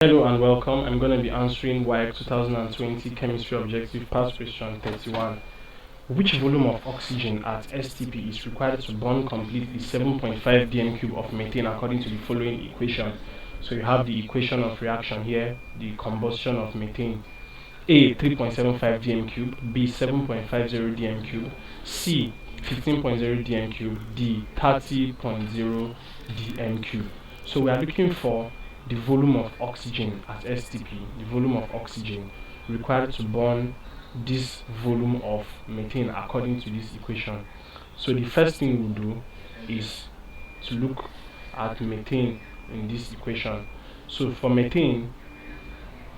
Hello and welcome. I'm going to be answering WAEC 2020 Chemistry Objective Past Question 31. Which volume of oxygen at STP is required to burn completely 7.5 dm cube of methane according to the following equation? So you have the equation of reaction here, the combustion of methane. A 3.75 dm cube, B 7.50 dm cube, C 15.0 dm cube, D 30.0 dm cube. So we are looking for the volume of oxygen at STP, the volume of oxygen required to burn this volume of methane according to this equation. So the first thing we'll do is to look at methane in this equation. So for methane,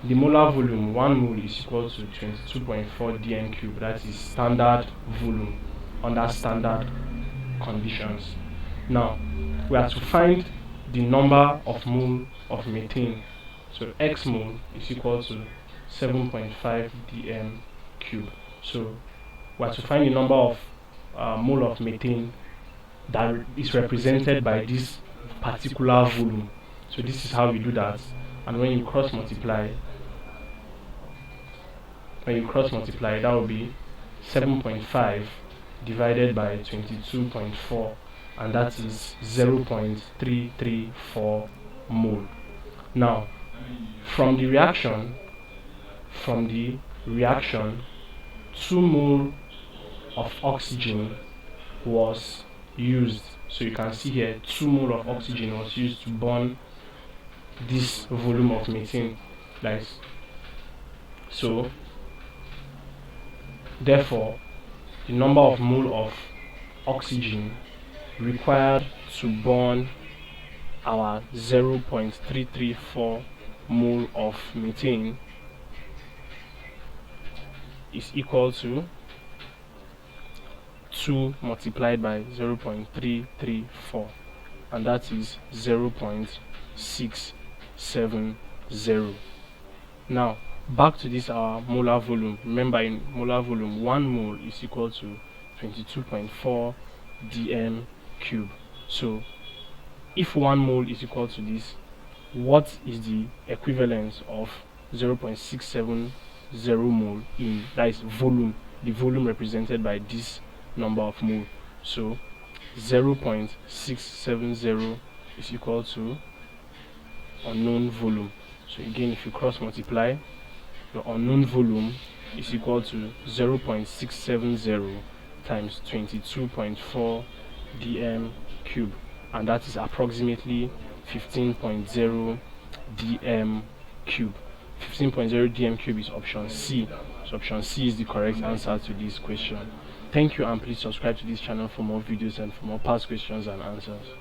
the molar volume 1 mole is equal to 22.4 dm cube. That is standard volume under standard conditions. Now we have to find the number of mole of methane. So x mole is equal to 7.5 dm cube. So we have to find the number of mole of methane that is represented by this particular volume. So this is how we do that. And when you cross multiply, that will be 7.5 divided by 22.4, and that is 0.334 mole. Now from the reaction 2 mole of oxygen was used. So you can see here 2 mole of oxygen was used to burn this volume of methane, guys. So therefore the number of mole of oxygen required to burn our 0.334 mole of methane is equal to 2 multiplied by 0.334, and that is 0.670. Now back to this our molar volume. Remember, in molar volume 1 mole is equal to 22.4 dm cube. So if 1 mole is equal to this, what is the equivalence of 0.670 mole in, that is volume, the volume represented by this number of mole? So 0.670 is equal to unknown volume. So again, if you cross multiply, the unknown volume is equal to 0.670 times 22.4 dm cube, and that is approximately 15.0 dm cube. 15.0 dm cube is option C. So option C is the correct answer to this question. Thank you, and please subscribe to this channel for more videos and for more past questions and answers.